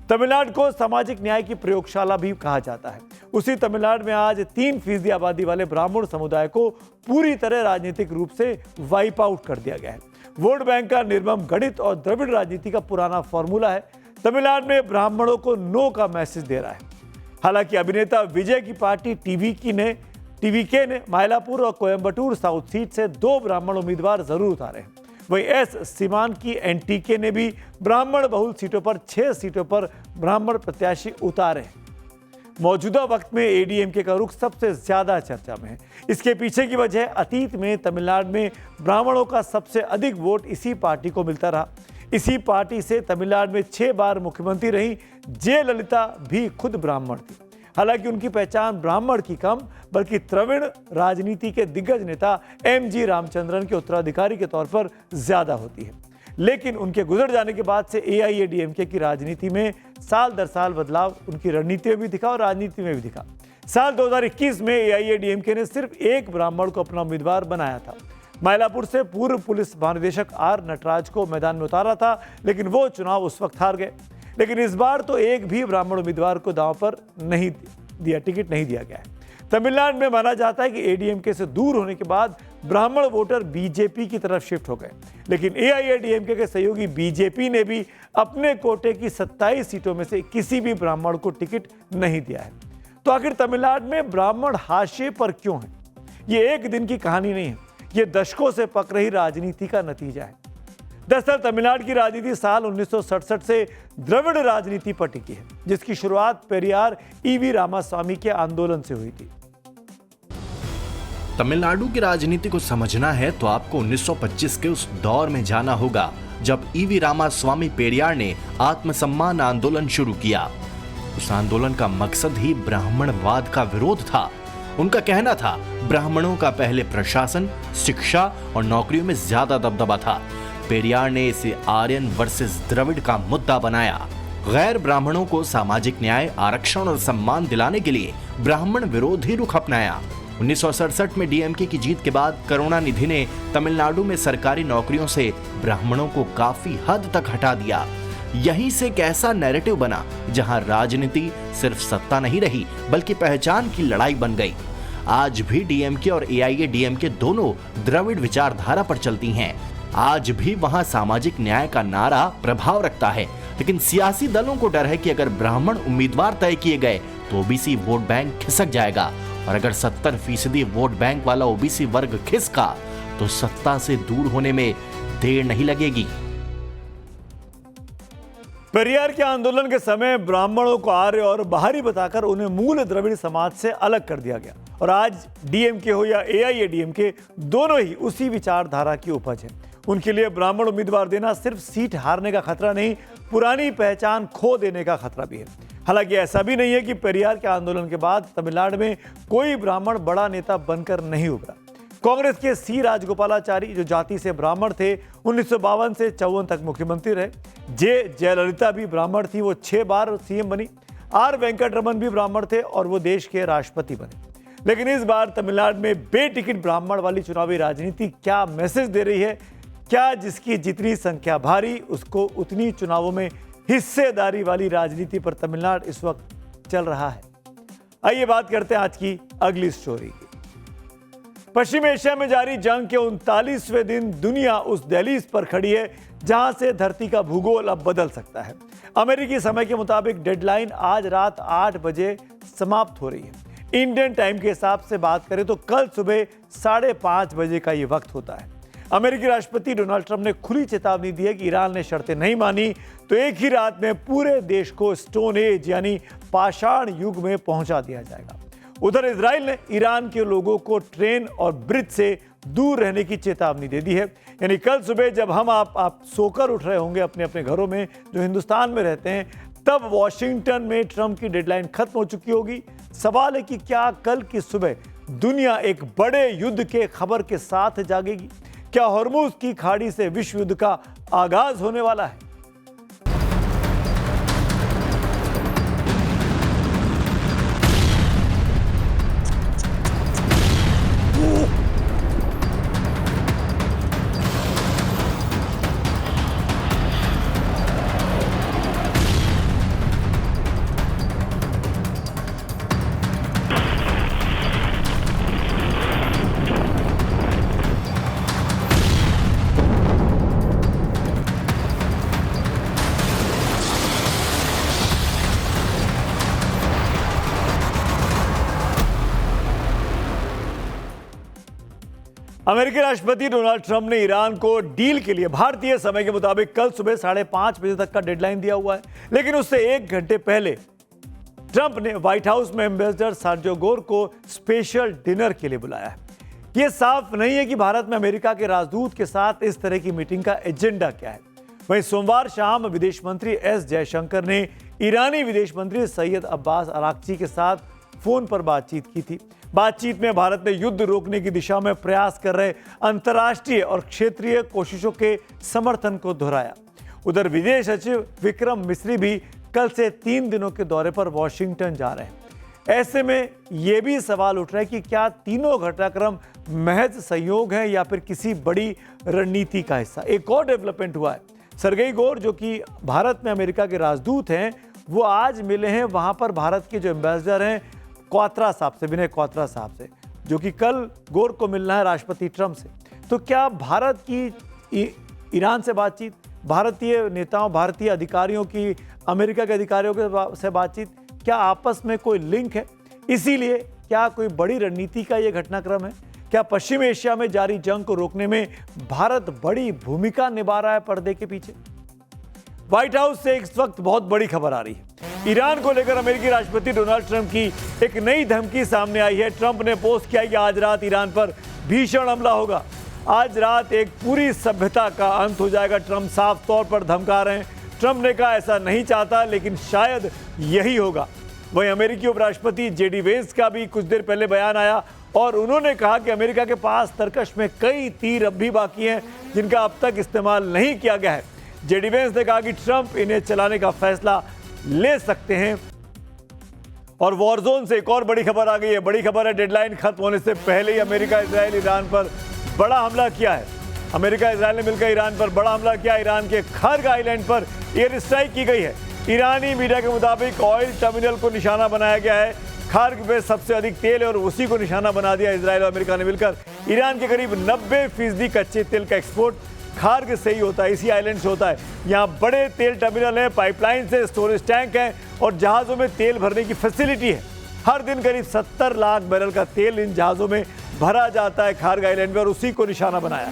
तमिलनाडु को सामाजिक न्याय की प्रयोगशाला भी कहा जाता है। उसी तमिलनाडु में आज 3% आबादी वाले ब्राह्मण समुदाय को पूरी तरह राजनीतिक रूप से वाइप आउट कर दिया गया है। वोट बैंक का निर्मम गणित और द्रविड़ राजनीति का पुराना फॉर्मूला है तमिलनाडु में ब्राह्मणों को नो का मैसेज दे रहा है। हालांकि अभिनेता विजय की पार्टी टीवीके ने मायलापुर और कोयम्बटूर साउथ सीट से 2 ब्राह्मण उम्मीदवार जरूर उतारे हैं। वहीं एस सीमान की एनटीके ने भी ब्राह्मण बहुल सीटों पर 6 सीटों पर ब्राह्मण प्रत्याशी उतारे हैं। मौजूदा वक्त में एडीएमके का रुख सबसे ज्यादा चर्चा में है। इसके पीछे की वजह अतीत में तमिलनाडु में ब्राह्मणों का सबसे अधिक वोट इसी पार्टी को मिलता रहा। इसी पार्टी से तमिलनाडु में 6 बार मुख्यमंत्री रही जयललिता भी खुद ब्राह्मण थी। हालांकि उनकी पहचान ब्राह्मण की कम बल्कि द्रविड़ राजनीति के दिग्गज नेता एमजी रामचंद्रन के उत्तराधिकारी के तौर पर ज्यादा होती है। लेकिन उनके गुजर जाने के बाद से एआईएडीएमके की राजनीति में साल दर साल बदलाव उनकी रणनीति में भी दिखा और राजनीति में भी दिखा। साल 2021 में एआईएडीएमके ने सिर्फ 1 ब्राह्मण को अपना उम्मीदवार बनाया था। मायलापुर से पूर्व पुलिस महानिदेशक आर नटराज को मैदान में उतारा था, लेकिन वो चुनाव उस वक्त हार गए। लेकिन इस बार तो एक भी ब्राह्मण उम्मीदवार को दांव पर नहीं दिया, टिकट नहीं दिया गया है। तमिलनाडु में माना जाता है कि एडीएमके से दूर होने के बाद ब्राह्मण वोटर बीजेपी की तरफ शिफ्ट हो गए। लेकिन एआईएडीएमके के सहयोगी बीजेपी ने भी अपने कोटे की 27 सीटों में से किसी भी ब्राह्मण को टिकट नहीं दिया है। तो आखिर तमिलनाडु में ब्राह्मण हाशिए पर क्यों है? ये एक दिन की कहानी नहीं है, ये दशकों से पक रही राजनीति का नतीजा है। दरअसल तमिलनाडु की राजनीति साल 1967 से द्रविड़ राजनीति पर टिकी है, जिसकी शुरुआत पेरियार ईवी रामास्वामी के आंदोलन से हुई थी। तमिलनाडु की राजनीति को समझना है तो आपको 1925 के उस दौर में जाना होगा जब ईवी रामास्वामी पेरियार ने आत्मसम्मान आंदोलन शुरू किया। उस आंदोलन का मकसद ही ब्राह्मणवाद का विरोध था। उनका कहना था ब्राह्मणों का पहले प्रशासन, शिक्षा और नौकरियों में ज्यादा दबदबा था। पेरियार ने इसे आर्यन वर्सेस द्रविड़ का मुद्दा बनाया। गैर ब्राह्मणों को सामाजिक न्याय, आरक्षण और सम्मान दिलाने के लिए ब्राह्मण विरोधी रुख अपनाया। 1967 में डीएमके की जीत के बाद करुणानिधि ने तमिलनाडु में सरकारी नौकरियों से ब्राह्मणों को काफी हद तक हटा दिया। यहीं से एक ऐसा नैरेटिव बना जहां राजनीति सिर्फ सत्ता नहीं रही बल्कि पहचान की लड़ाई बन गई। आज भी डीएमके और एआईएडीएमके दोनों द्रविड़ विचारधारा पर चलती हैं। आज भी वहां सामाजिक न्याय का नारा प्रभाव रखता है, लेकिन सियासी दलों को डर है कि अगर ब्राह्मण उम्मीदवार तय किए गए तो ओबीसी वोट बैंक खिसक जाएगा, और अगर 70% वोट बैंक वाला ओबीसी वर्ग खिसका तो सत्ता से दूर होने में देर नहीं लगेगी। पेरियार के आंदोलन के समय ब्राह्मणों को आर्य और बाहरी बताकर उन्हें मूल द्रविड़ समाज से अलग कर दिया गया, और आज डीएमके हो या एआईएडीएमके दोनों ही उसी विचारधारा की उपज है। उनके लिए ब्राह्मण उम्मीदवार देना सिर्फ सीट हारने का खतरा नहीं, पुरानी पहचान खो देने का खतरा भी है। हालांकि ऐसा भी नहीं है कि पेरियार के आंदोलन के बाद तमिलनाडु में कोई ब्राह्मण बड़ा नेता बनकर नहीं उभरा। कांग्रेस के सी राजगोपालाचारी जो जाति से ब्राह्मण थे, 1952 से 54 तक मुख्यमंत्री रहे। जयललिता भी ब्राह्मण थी, वो 6 बार सीएम बनी। आर वेंकटरमन भी ब्राह्मण थे और वो देश के राष्ट्रपति बने। लेकिन इस बार तमिलनाडु में बेटिकट ब्राह्मण वाली चुनावी राजनीति क्या मैसेज दे रही है? क्या जिसकी जितनी संख्या भारी उसको उतनी चुनावों में हिस्सेदारी वाली राजनीति पर तमिलनाडु इस वक्त चल रहा है? आइए बात करते हैं आज की अगली स्टोरी की। पश्चिम एशिया में जारी जंग के 39वें दिन दुनिया उस दहलीज पर खड़ी है जहां से धरती का भूगोल अब बदल सकता है। अमेरिकी समय के मुताबिक डेडलाइन आज रात 8 बजे समाप्त हो रही है। इंडियन टाइम के हिसाब से बात करें तो कल सुबह 5:30 बजे का यह वक्त होता है। अमेरिकी राष्ट्रपति डोनाल्ड ट्रंप ने खुली चेतावनी दी है कि ईरान ने शर्तें नहीं मानी तो एक ही रात में पूरे देश को स्टोन एज यानी पाषाण युग में पहुंचा दिया जाएगा। उधर इजराइल ने ईरान के लोगों को ट्रेन और ब्रिज से दूर रहने की चेतावनी दे दी है। यानी कल सुबह जब आप सोकर उठ रहे होंगे अपने अपने घरों में जो हिंदुस्तान में रहते हैं, तब वॉशिंगटन में ट्रंप की डेडलाइन खत्म हो चुकी होगी। सवाल है कि क्या कल की सुबह दुनिया एक बड़े युद्ध के खबर के साथ जागेगी। क्या हॉर्मुज की खाड़ी से विश्व युद्ध का आगाज होने वाला है? अमेरिकी राष्ट्रपति डोनाल्ड ट्रंप ने ईरान को डील के लिए भारतीय समय के मुताबिक कल सुबह 5:30 बजे तक का डेडलाइन दिया हुआ है, लेकिन उससे 1 घंटे पहले ट्रंप ने व्हाइट हाउस में एम्बेसडर सर्जियो गोर को स्पेशल डिनर के लिए बुलाया है। यह साफ नहीं है कि भारत में अमेरिका के राजदूत के साथ इस तरह की मीटिंग का एजेंडा क्या है। वहीं सोमवार शाम विदेश मंत्री एस जयशंकर ने ईरानी विदेश मंत्री सैयद अब्बास अराक्ची के साथ फोन पर बातचीत की थी। बातचीत में भारत ने युद्ध रोकने की दिशा में प्रयास कर रहे अंतर्राष्ट्रीय और क्षेत्रीय कोशिशों के समर्थन को दोहराया। उधर विदेश सचिव विक्रम मिस्री भी कल से 3 दिनों के दौरे पर वॉशिंगटन जा रहे हैं। ऐसे में यह भी सवाल उठ रहा है कि क्या तीनों घटनाक्रम महज संयोग हैं या फिर किसी बड़ी रणनीति का हिस्सा। एक और डेवलपमेंट हुआ है। सर्गेई गोर जो कि भारत में अमेरिका के राजदूत हैं, वो आज मिले हैं वहां पर भारत के जो एम्बेसडर हैं क्वात्रा साहब से, विनय क्वात्रा साहब से, जो कि कल गोर को मिलना है राष्ट्रपति ट्रंप से। तो क्या भारत की ईरान से बातचीत, भारतीय नेताओं, भारतीय अधिकारियों की अमेरिका के अधिकारियों से बातचीत, क्या आपस में कोई लिंक है? इसीलिए क्या कोई बड़ी रणनीति का यह घटनाक्रम है? क्या पश्चिम एशिया में जारी जंग को रोकने में भारत बड़ी भूमिका निभा रहा है पर्दे के पीछे? व्हाइट हाउस से इस वक्त बहुत बड़ी खबर आ रही है। ईरान को लेकर अमेरिकी राष्ट्रपति डोनाल्ड ट्रंप की एक नई धमकी सामने आई है। ट्रंप ने पोस्ट किया कि आज रात ईरान पर भीषण हमला होगा, आज रात एक पूरी सभ्यता का अंत हो जाएगा। ट्रंप साफ तौर पर धमका रहे हैं। ट्रंप ने कहा ऐसा नहीं चाहता, लेकिन शायद यही होगा। वहीं अमेरिकी उपराष्ट्रपति जेडी वेंस का भी कुछ देर पहले बयान आया और उन्होंने कहा कि अमेरिका के पास तर्कश में कई तीर अब भी बाकी हैं जिनका अब तक इस्तेमाल नहीं किया गया है। जेडी वेंस ने कहा कि ट्रंप इन्हें चलाने का फैसला ले सकते हैं। और वॉर जोन से एक और बड़ी खबर आ गई है। बड़ी खबर है, डेडलाइन खत्म होने से पहले ही अमेरिका इजराइल ईरान पर बड़ा हमला किया है। अमेरिका इजराइल ने मिलकर ईरान पर बड़ा हमला किया। ईरान के खर्ग आइलैंड पर एयर स्ट्राइक की गई है। ईरानी मीडिया के मुताबिक ऑयल टर्मिनल को निशाना बनाया गया है। खर्ग में सबसे अधिक तेल है और उसी को निशाना बना दिया। इजराइल और अमेरिका ने मिलकर ईरान के करीब 90% कच्चे तेल का एक्सपोर्ट खार्ग से ही होता है, इसी आइलैंड से होता है। यहाँ बड़े तेल टर्मिनल हैं, पाइपलाइन से स्टोरेज टैंक हैं और जहाज़ों में तेल भरने की फैसिलिटी है। हर दिन करीब 70 लाख बैरल का तेल इन जहाज़ों में भरा जाता है खार्ग आइलैंड में और उसी को निशाना बनाया।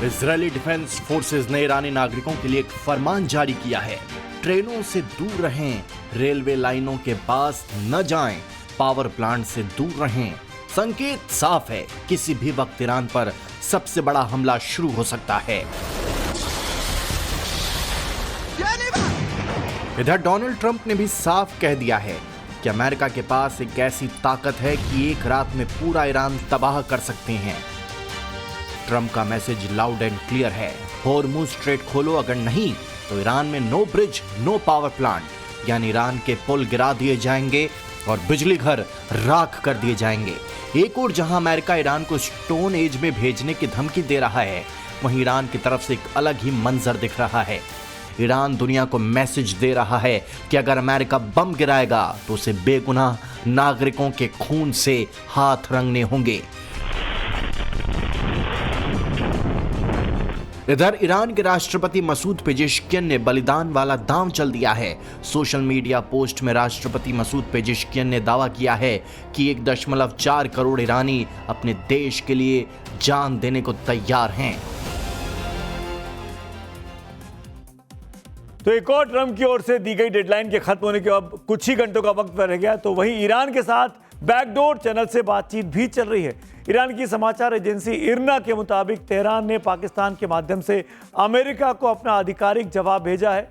इजरायली डिफेंस फोर्सेज ने ईरानी नागरिकों के लिए एक फरमान जारी किया है। ट्रेनों से दूर रहें, रेलवे लाइनों के पास न जाएं, पावर प्लांट से दूर रहें। संकेत साफ है, किसी भी वक्त ईरान पर सबसे बड़ा हमला शुरू हो सकता है। इधर डोनाल्ड ट्रंप ने भी साफ कह दिया है कि अमेरिका के पास एक ऐसी ताकत है कि एक रात में पूरा ईरान तबाह कर सकते हैं। ट्रंप का मैसेज लाउड एंड क्लियर है, हॉर्मुज स्ट्रेट खोलो, अगर नहीं तो ईरान में no bridge no power plant, यानी ईरान के पुल गिरा दिए जाएंगे और बिजली घर राख कर दिए जाएंगे। एक और जहां अमेरिका ईरान को स्टोन एज में भेजने की धमकी दे रहा है, वहीं ईरान की तरफ से एक अलग ही मंजर दिख रहा है। ईरान दुनिया को मैसेज दे रहा है कि अगर अमेरिका बम गिराएगा तो उसे बेगुनाह नागरिकों के खून से हाथ रंगने होंगे। इधर ईरान के राष्ट्रपति मसूद पेजेश्कियन ने बलिदान वाला दांव चल दिया है। सोशल मीडिया पोस्ट में राष्ट्रपति मसूद पेजेश्कियन ने दावा किया है कि 1.4 करोड़ ईरानी अपने देश के लिए जान देने को तैयार हैं। तो एक और ट्रंप की ओर से दी गई डेडलाइन के खत्म होने के अब कुछ ही घंटों का वक्त रह गया, तो वहीं ईरान के साथ बैकडोर चैनल से बातचीत भी चल रही है। ईरान की समाचार एजेंसी इरना के मुताबिक तेहरान ने पाकिस्तान के माध्यम से अमेरिका को अपना आधिकारिक जवाब भेजा है।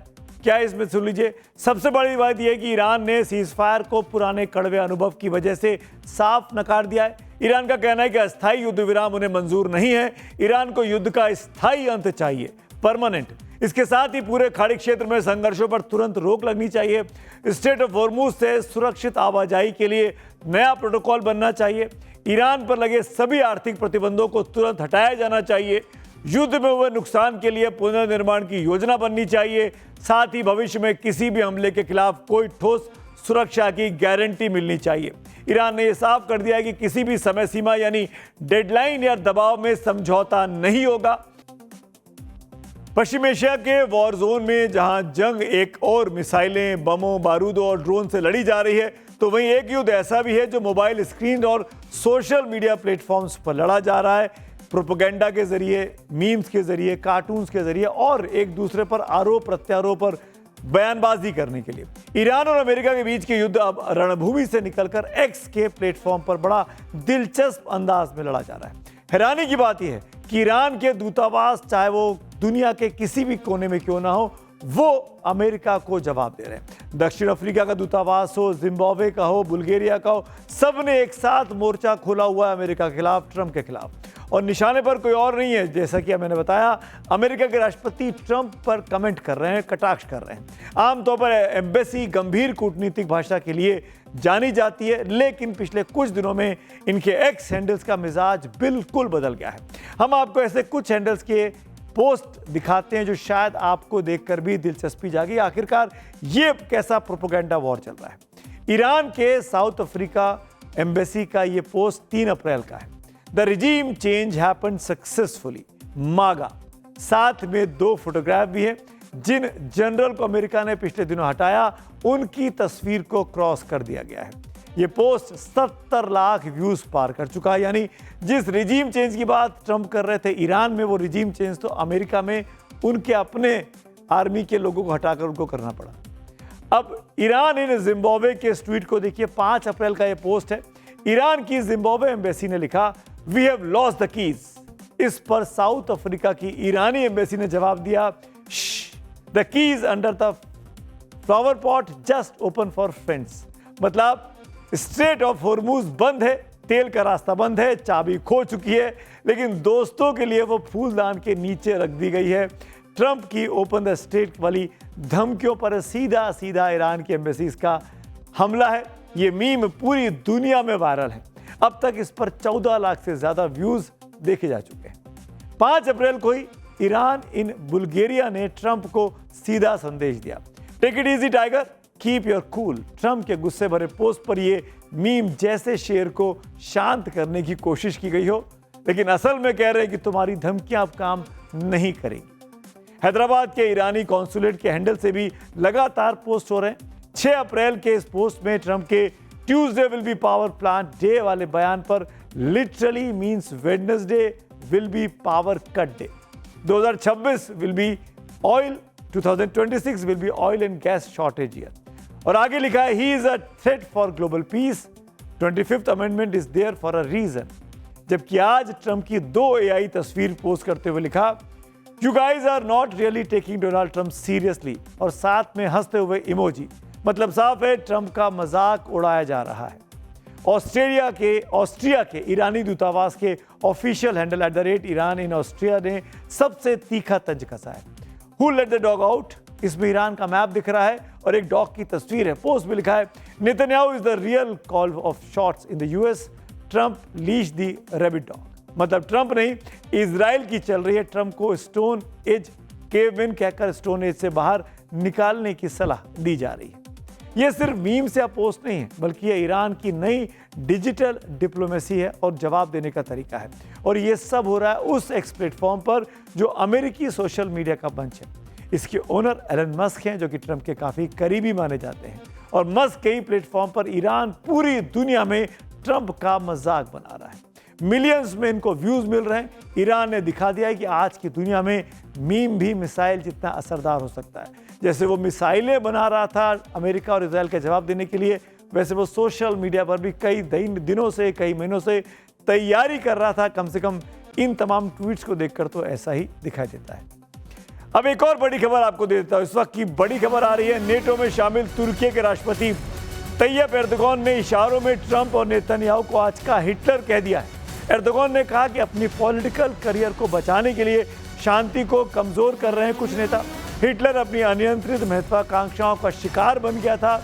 क्या इसमें सुन लीजिए। सबसे बड़ी बात यह है कि ईरान ने सीज फायर को पुराने कड़वे अनुभव की वजह से साफ नकार दिया है। ईरान का कहना है कि अस्थायी युद्ध विराम उन्हें मंजूर नहीं है। ईरान को युद्ध का स्थायी अंत चाहिए, परमानेंट। इसके साथ ही पूरे खाड़ी क्षेत्र में संघर्षों पर तुरंत रोक लगनी चाहिए। स्ट्रेट ऑफ हॉर्मुज से सुरक्षित आवाजाही के लिए नया प्रोटोकॉल बनना चाहिए। ईरान पर लगे सभी आर्थिक प्रतिबंधों को तुरंत हटाया जाना चाहिए। युद्ध में हुए नुकसान के लिए पुनर्निर्माण की योजना बननी चाहिए। साथ ही भविष्य में किसी भी हमले के खिलाफ कोई ठोस सुरक्षा की गारंटी मिलनी चाहिए। ईरान ने यह साफ कर दिया है कि किसी भी समय सीमा यानी डेडलाइन या दबाव में समझौता नहीं होगा। पश्चिम एशिया के वॉर जोन में जहां जंग एक और मिसाइलें, बमों, बारूदों और ड्रोन से लड़ी जा रही है, तो वहीं एक युद्ध ऐसा भी है जो मोबाइल स्क्रीन और सोशल मीडिया प्लेटफॉर्म्स पर लड़ा जा रहा है। प्रोपेगेंडा के जरिए, मीम्स के जरिए, कार्टून्स के जरिए और एक दूसरे पर आरोप प्रत्यारोप पर बयानबाजी करने के लिए ईरान और अमेरिका के बीच के युद्ध अब रणभूमि से निकलकर एक्स के प्लेटफॉर्म पर बड़ा दिलचस्प अंदाज में लड़ा जा रहा है। हैरानी की बात यह है कि ईरान के दूतावास, चाहे वो दुनिया के किसी भी कोने में क्यों ना हो, वो अमेरिका को जवाब दे रहे हैं। दक्षिण अफ्रीका का दूतावास हो, जिम्बाब्वे का हो, बुल्गारिया का हो, सब ने एक साथ मोर्चा खोला हुआ है अमेरिका के खिलाफ, ट्रंप के खिलाफ। और निशाने पर कोई और नहीं है। जैसा कि मैंने बताया, अमेरिका के राष्ट्रपति ट्रंप पर कमेंट कर रहे हैं, कटाक्ष कर रहे हैं। आमतौर पर एम्बेसी गंभीर कूटनीतिक भाषा के लिए जानी जाती है, लेकिन पिछले कुछ दिनों में इनके एक्स हैंडल्स का मिजाज बिल्कुल बदल गया है। हम आपको ऐसे कुछ हैंडल्स के पोस्ट दिखाते हैं जो शायद आपको देखकर भी दिलचस्पी जागी। आखिरकार ये कैसा प्रोपेगेंडा वॉर चल रहा है। ईरान के साउथ अफ्रीका एम्बेसी का ये पोस्ट 3 अप्रैल का है। The regime change happened successfully, मागा। साथ में 2 फोटोग्राफ भी हैं। जिन जनरल को अमेरिका ने पिछले दिनों हटाया, उनकी तस्वीर को क्रॉस कर दिया गया है। ये पोस्ट 70 लाख व्यूज पार कर चुका है। यानी जिस रिजीम चेंज की बात ट्रंप कर रहे थे ईरान में, वो रिजीम चेंज तो अमेरिका में उनके अपने आर्मी के लोगों को हटाकर उनको करना पड़ा। अब ईरान इन जिम्बाब्वे के इस ट्वीट को देखिए। 5 अप्रैल का ये पोस्ट है। ईरान की जिम्बाब्वे एम्बेसी ने लिखा, we have lost the keys. इस पर साउथ अफ्रीका की ईरानी एम्बेसी ने जवाब दिया, the keys under the flower pot just open for friends. मतलब स्ट्रेट ऑफ हॉर्मुज बंद है, तेल का रास्ता बंद है, चाबी खो चुकी है, लेकिन दोस्तों के लिए वो फूलदान के नीचे रख दी गई है। ट्रंप की ओपन द स्टेट वाली धमकियों पर सीधा सीधा ईरान की एम्बेसीज का हमला है। ये मीम पूरी दुनिया में वायरल है। अब तक इस पर 14 लाख से ज्यादा व्यूज देखे जा चुके हैं। 5 अप्रैल को ही ईरान इन बुल्गारिया ने ट्रंप को सीधा संदेश दिया, take it easy tiger, keep your cool. Trump के गुस्से भरे पोस्ट पर यह मीम जैसे शेर को शांत करने की कोशिश की गई हो, लेकिन असल में कह रहे हैं कि तुम्हारी धमकियां अब काम नहीं करेंगी। हैदराबाद के ईरानी कॉन्सुलेट के हैंडल से भी लगातार पोस्ट हो रहे हैं। 6 अप्रैल के इस पोस्ट में ट्रंप के Tuesday will be power plant day वाले बयान पर literally means Wednesday will be power cut day. 2026 will be oil, 2026 will be oil and gas shortage year. और आगे लिखा है, he is a threat for global peace, 25th amendment is there for a reason. जबकि आज Trump की 2 AI तस्वीर post करते हुए लिखा, you guys are not really taking Donald Trump seriously, और साथ में हंसते हुए इमोजी। मतलब साफ है, ट्रंप का मजाक उड़ाया जा रहा है। ऑस्ट्रिया के ईरानी दूतावास के ऑफिशियल हैंडल @Iran इन ऑस्ट्रिया ने सबसे तीखा तंज कसा है। Who let the dog out, इसमें ईरान का मैप दिख रहा है और एक डॉग की तस्वीर है। पोस्ट में लिखा है, Netanyahu is the real call of shots in the US, Trump leash the rabbit dog. मतलब ट्रंप नहीं, इजराइल की चल रही है। ट्रंप को स्टोन एज केवमैन कहकर स्टोन एज से बाहर निकालने की सलाह दी जा रही है। यह सिर्फ मीम्स या पोस्ट नहीं है, बल्कि यह ईरान की नई डिजिटल डिप्लोमेसी है और जवाब देने का तरीका है। और यह सब हो रहा है उस एक्स प्लेटफॉर्म पर जो अमेरिकी सोशल मीडिया का मंच है। इसके ओनर एलन मस्क हैं, जो कि ट्रंप के काफ़ी करीबी माने जाते हैं। और मस्क के ही प्लेटफॉर्म पर ईरान पूरी दुनिया में ट्रंप का मजाक बना रहा है। मिलियंस में इनको व्यूज मिल रहे हैं। ईरान ने दिखा दिया है कि आज की दुनिया में मीम भी मिसाइल जितना असरदार हो सकता है। जैसे वो मिसाइलें बना रहा था अमेरिका और इजराइल के जवाब देने के लिए, वैसे वो सोशल मीडिया पर भी कई दिनों से, कई महीनों से तैयारी कर रहा था। कम से कम इन तमाम ट्वीट्स को देखकर तो ऐसा ही दिखाई देता है। अब एक और बड़ी खबर आपको दे देता हूं। इस वक्त की बड़ी खबर आ रही है, नेटो में शामिल तुर्की के राष्ट्रपति तैयब एर्दोगान ने इशारों में ट्रंप और नेतन्याहू को आज का हिटलर कह दिया है। एर्दोगान ने कहा कि अपनी पॉलिटिकल करियर को बचाने के लिए शांति को कमजोर कर रहे हैं कुछ नेता। हिटलर अपनी अनियंत्रित महत्वाकांक्षाओं का शिकार बन गया था,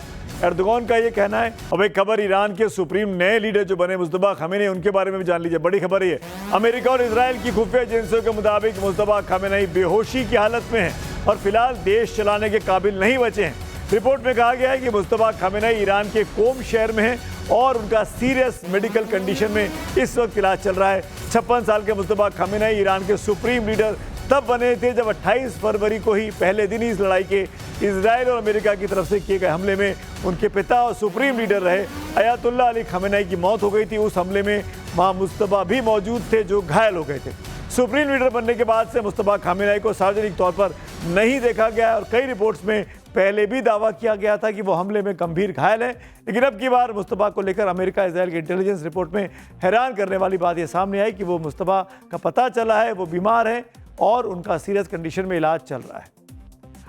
एर्दोगान का ये कहना है। अब एक खबर, ईरान के सुप्रीम नए लीडर जो बने मुस्तफा खामेनी, उनके बारे में भी जान लीजिए। बड़ी खबर ये, अमेरिका और इजराइल की खुफिया एजेंसियों के मुताबिक मुस्तफा खामेनी बेहोशी की हालत में हैं और फिलहाल देश चलाने के काबिल नहीं बचे हैं। रिपोर्ट में कहा गया है कि मुस्तफा खामेनी ईरान के कोम शहर में हैं और उनका सीरियस मेडिकल कंडीशन में इस वक्त इलाज चल रहा है। 56 साल के मुस्तफा खामेनी ईरान के सुप्रीम लीडर तब बने थे जब 28 फरवरी को ही पहले दिन ही इस लड़ाई के इजराइल और अमेरिका की तरफ से किए गए हमले में उनके पिता और सुप्रीम लीडर रहे अयातुल्ला अली खामेनी की मौत हो गई थी। उस हमले में वहाँ मुस्तफा भी मौजूद थे जो घायल हो गए थे। सुप्रीम लीडर बनने के बाद से मुस्तफा खामेनी को सार्वजनिक तौर पर नहीं देखा गया और कई रिपोर्ट्स में पहले भी दावा किया गया था कि वो हमले में गंभीर घायल है। लेकिन अब की बार मुस्तफा को लेकर अमेरिका इजराइल की इंटेलिजेंस रिपोर्ट में हैरान करने वाली बात ये सामने आई कि वो मुस्तफा का पता चला है वो बीमार है और उनका सीरियस कंडीशन में इलाज चल रहा है।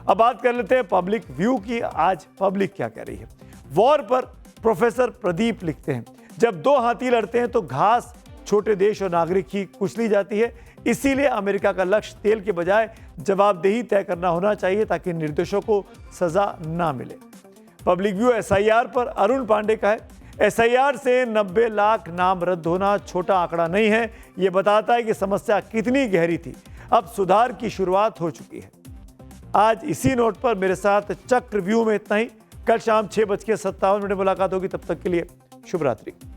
अब बात कर लेते हैं पब्लिक व्यू की। आज पब्लिक क्या कह रही है। वॉर पर प्रोफेसर प्रदीप लिखते हैं, जब दो हाथी लड़ते हैं तो घास छोटे देश और नागरिक की कुचली जाती है। इसीलिए अमेरिका का लक्ष्य तेल के बजाय जवाबदेही तय करना होना चाहिए ताकि निर्दोषों को सजा ना मिले। पब्लिक व्यू एसआईआर पर अरुण पांडे का है, एसआईआर से 90 लाख नाम रद्द होना छोटा आंकड़ा नहीं है। ये बताता है कि समस्या कितनी गहरी थी। अब सुधार की शुरुआत हो चुकी है। आज इसी नोट पर मेरे साथ चक्रव्यूह में इतना ही। कल शाम 6:57 मुलाकात होगी। तब तक के लिए शुभ रात्रि।